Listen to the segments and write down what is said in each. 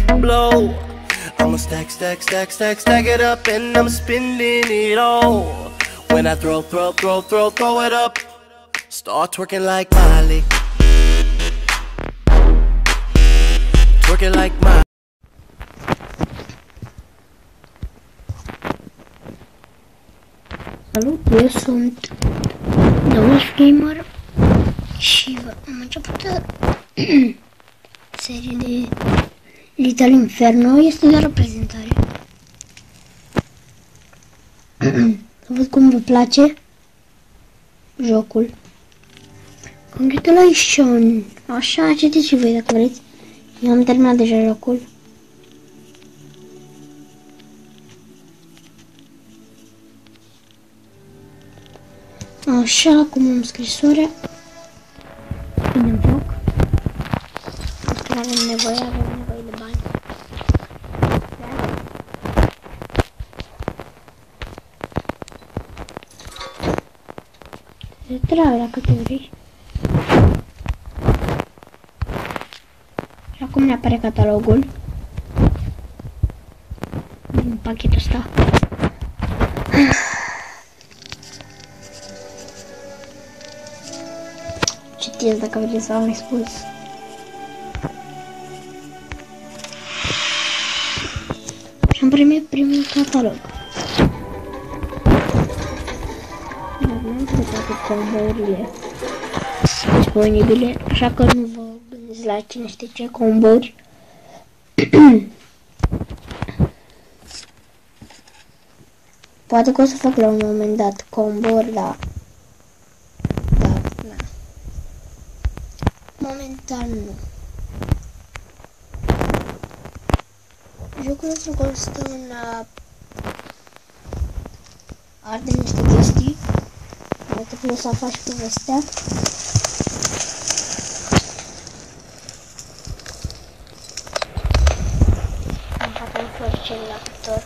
blow. I'ma stack, stack, stack, stack, stack it up, and I'm spending it all. When I throw it up, start twerking like Miley. Twerking like Miley. Salut, eu sunt Wolf Gamer și am început serie de Little Inferno. Este doar o prezentare. Să văd cum vă place jocul. Congratulations! Așa, citiți și voi dacă vreți. Eu am terminat deja jocul. Așa, acum am scrisoarea. Bine în joc. Avem nevoie de bani. Se trag dacă te vrei. Și acum ne apare catalogul din pachetul ăsta. Citiți dacă vreți să am spus. Și am primit primul catalog. Nu știu toate combo-urile disponibile, așa că nu vă gândiți la cine știe ce combo-uri. Poate că o să fac la un moment dat combo-uri, dar momentan nu. Jocul ăsta constă în arde niște chestii. Mai trebuie să faci povestea. Am făcut un floricel la cuptor.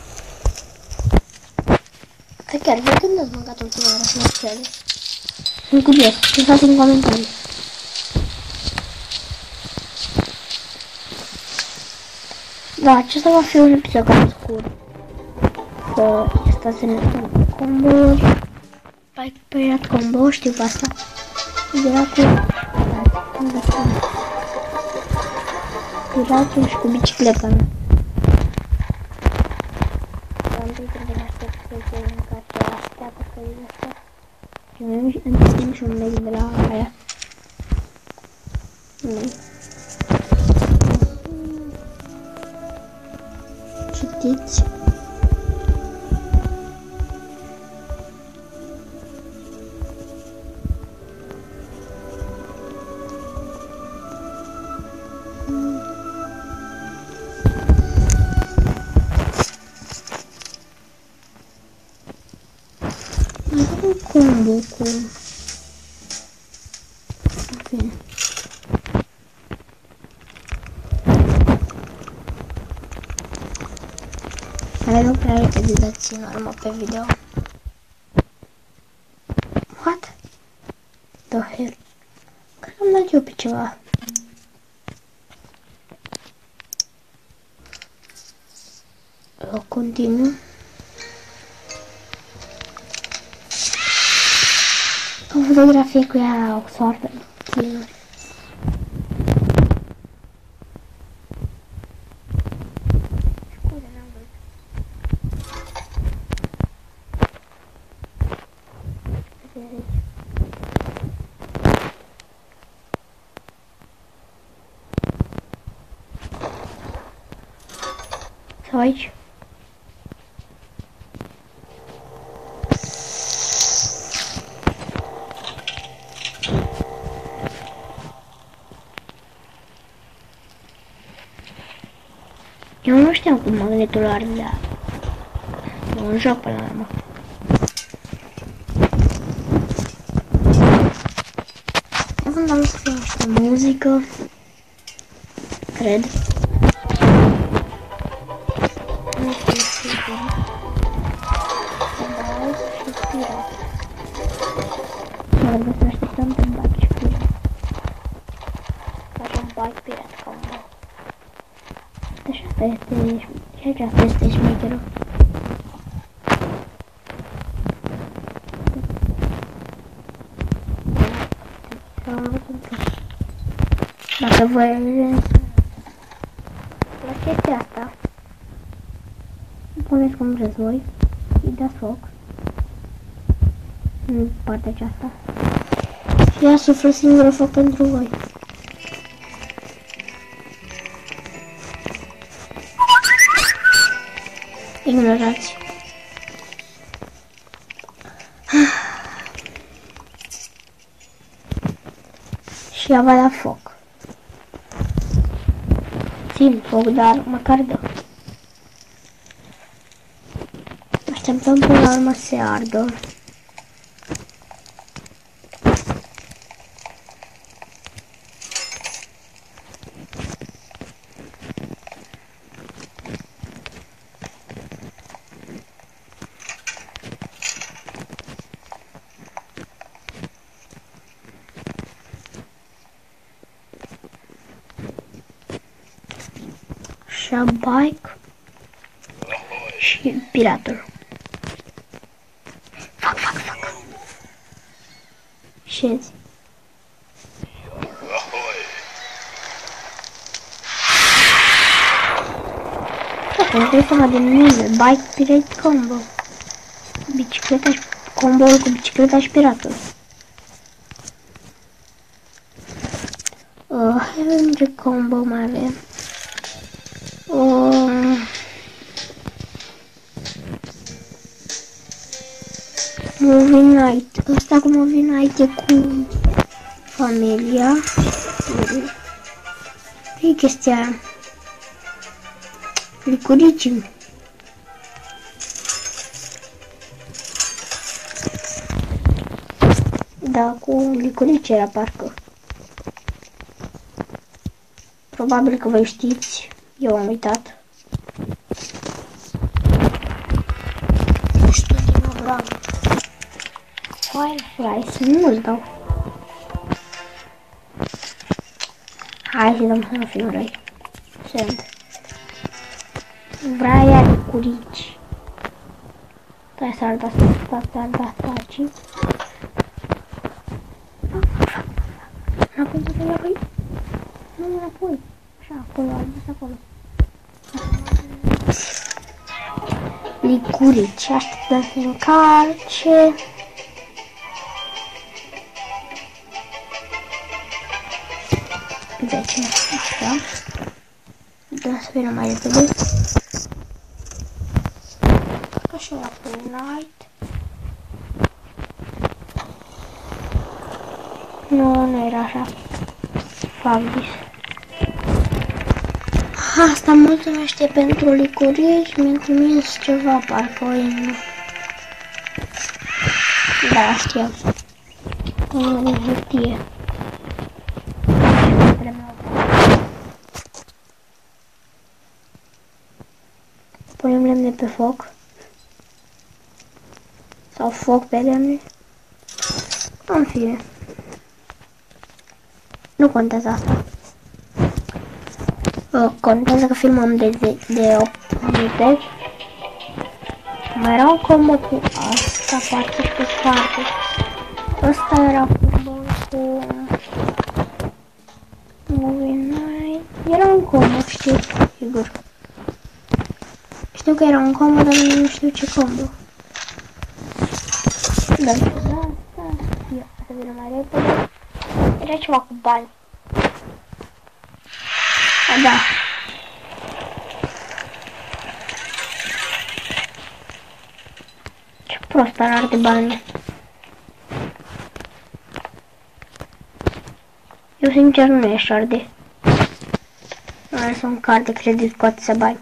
Că chiar voi când ați mâncat ultima oară floricele? Sunt curios, lăsați în comentarii. Da, acesta va fi un episod cam scurt. Că asta se numește combo-uri. Pirate combo, știu pe asta. Era cu piratul și cu bicicleta mea. Am trecut din astea să se încarce astea, păcările astea. Și mai întâlnim și un mail de la aia. Citiți. Mai am un combo cu... Bine. Mai nu prea uite de dați în urmă pe video. What? The hell? Cred că am dat eu pe ceva. Eu continuu. O fotografie cu ea o soartă. Sau aici. Eu nu știam cum magnetul ardea. E un joc până la urmă. Acum am să fie niște muzică. Cred. Nu știu sigur. Bag și pirat. Mă rog să așteptăm pe bag și pirat. Facem bag pirat combo. și asta este, și aceasta este șmecherul. Dacă vă la chestia asta, puneți cum vreți voi, îi dați foc în partea aceasta și ea suflă singură foc pentru voi. Ignorați. Și ea va da foc. Țin foc, dar măcar dă. Așteptăm până la urmă să se ardă. Bike și piratul. Fac. Șezi. Acum trebuie să din mine. Bike, pirate, combo. Bicicleta și combo-ul cu bicicleta și piratul. Hai vedem ce combo mai avem. Movie Night. Asta cu Movie Night e cu familia. E chestia aia. Licuricii. Da, cu licurici era parcă. Probabil că voi știți. Eu am uitat. Nu știu din Abraham. Fireflies, nu-ți dau. Hai să dăm să nu fim răi. Sunt. Vraia de curici. Stai să arăt asta aici. Înapoi, înapoi. Nu, înapoi. Așa, acolo, albus acolo. Licurici, așteptăm să încarce. Deci, așa. Da, să vină mai repede. Așa la Night. Nu era așa. Fac dis. Asta mulțumește pentru licurici, mi-a trimis ceva, parcă o nu. Da, știam. O hârtie. Punem lemne pe foc. Sau foc pe lemne. În fine. Nu contează asta. Contează că filmăm de 8 minute. Mai era un combo cu asta parte și cu parte. Ăsta era combo cu Movie Night. Era un combo, știu, sigur. Știu că era un combo, dar nu știu ce combo. Dar asta, să vină mai repede. Era ceva cu bani. Da. Ce prost arată bani. Eu sincer nu ești arde. Mai sunt card de credit cu atâția bani.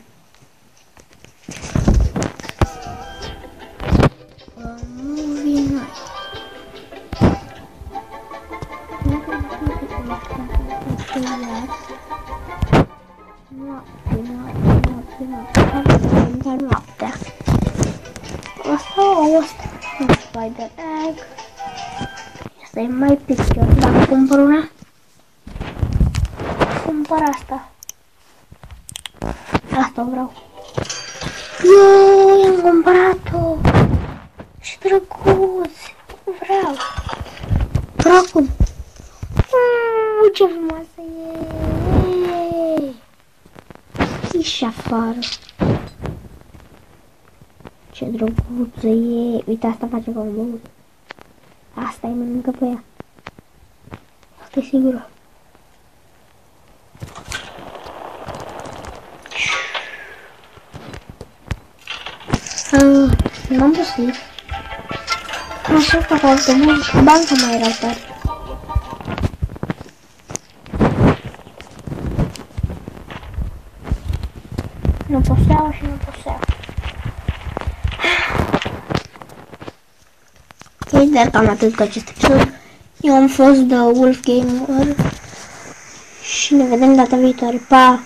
Noaptea. Asta. Spider egg. Asta e mai picture. Dacă cumpăr una, cumpăr asta. Asta vreau. Eu i-am cumpărat-o. Și drăguț. Vreau. Acum. Ce frumoasă e. Ieși afară. Ce drăguță e. Uite, asta face bombon. Asta e mănâncă pe ea. Asta e sigură. N-am pus. Așa că foarte mult. Banca mai era tare. Nu poseau și nu poseau. Ok, dar cam atât cu acest episod. Eu am fost The Wolf Gamer și ne vedem data viitoare. Pa!